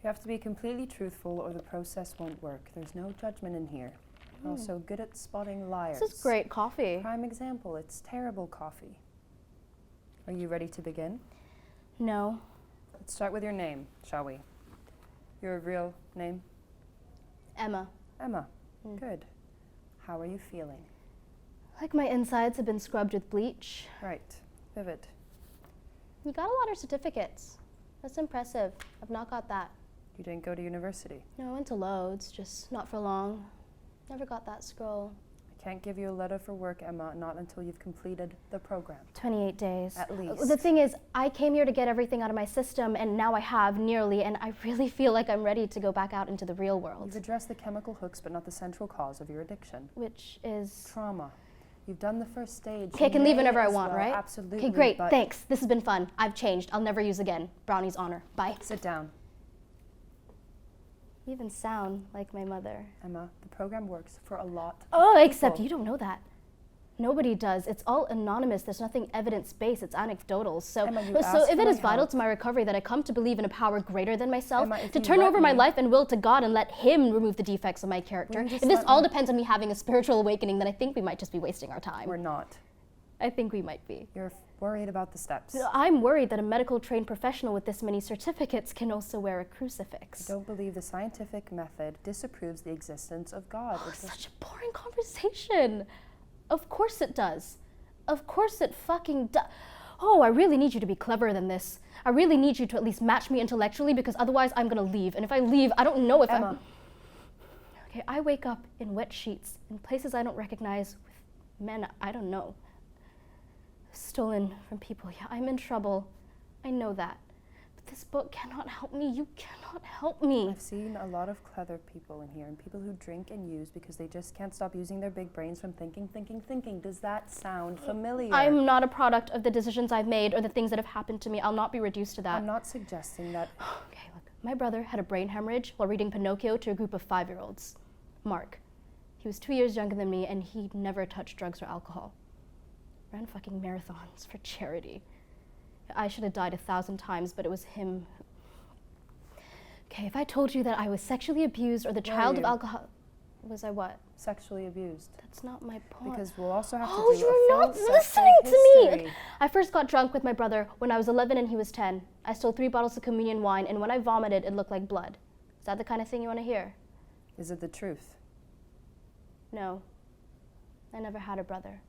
You have to be completely truthful or the process won't work. There's no judgment in here. You're also good at spotting liars. This is great coffee. Prime example, it's terrible coffee. Are you ready to begin? No. Let's start with your name, shall we? Your real name? Emma. Emma. Good. How are you feeling? Like my insides have been scrubbed with bleach. Right. Vivid. You got a lot of certificates. That's impressive. I've not got that. You didn't go to university? No, I went to loads, just not for long. Never got that scroll. I can't give you a letter for work, Emma, not until you've completed the program. 28 days. At least. The thing is, I came here to get everything out of my system, and now I have, nearly, and I really feel like I'm ready to go back out into the real world. You've addressed the chemical hooks, but not the central cause of your addiction. Which is? Trauma. You've done the first stage. Okay, I can leave whenever I want, right? Absolutely. Okay, great, thanks. This has been fun. I've changed. I'll never use again. Brownie's honor. Bye. Sit down. You even sound like my mother. Emma, the program works for a lot of Oh, people. except you don't know that. Nobody does. It's all anonymous. There's nothing evidence-based. It's anecdotal. So, Emma, so if it is vital to my recovery that I come to believe in a power greater than myself, Emma, to turn over my life and will to God and let Him remove the defects of my character, if this all depends on me having a spiritual awakening, then I think we might just be wasting our time. We're not. I think we might be. You're worried about the steps. I'm worried that a medical trained professional with this many certificates can also wear a crucifix. I don't believe the scientific method disapproves the existence of God. Oh, such a boring conversation. Of course it does. Of course it fucking does. Oh, I really need you to be cleverer than this. I really need you to at least match me intellectually, because otherwise I'm gonna leave. And if I leave, I don't know if Emma. Okay, I wake up in wet sheets, in places I don't recognize, with men I don't know. Stolen from people. Yeah, I'm in trouble. I know that. But this book cannot help me. You cannot help me. I've seen a lot of clever people in here, and people who drink and use because they just can't stop using their big brains from thinking. Does that sound familiar? I'm not a product of the decisions I've made or the things that have happened to me. I'll not be reduced to that. I'm not suggesting that. Okay, look. My brother had a brain hemorrhage while reading Pinocchio to a group of 5-year-olds. Mark. He was 2 years younger than me, and he never touched drugs or alcohol. Ran fucking marathons for charity. I should have died 1,000 times, but it was him. Okay, if I told you that I was sexually abused or the child of alcohol... Was I what? Sexually abused. That's not my point. Because we'll also have to do you're a not full listening to history. me! I first got drunk with my brother when I was 11 and he was 10. I stole 3 bottles of communion wine, and when I vomited, it looked like blood. Is that the kind of thing you want to hear? Is it the truth? No. I never had a brother.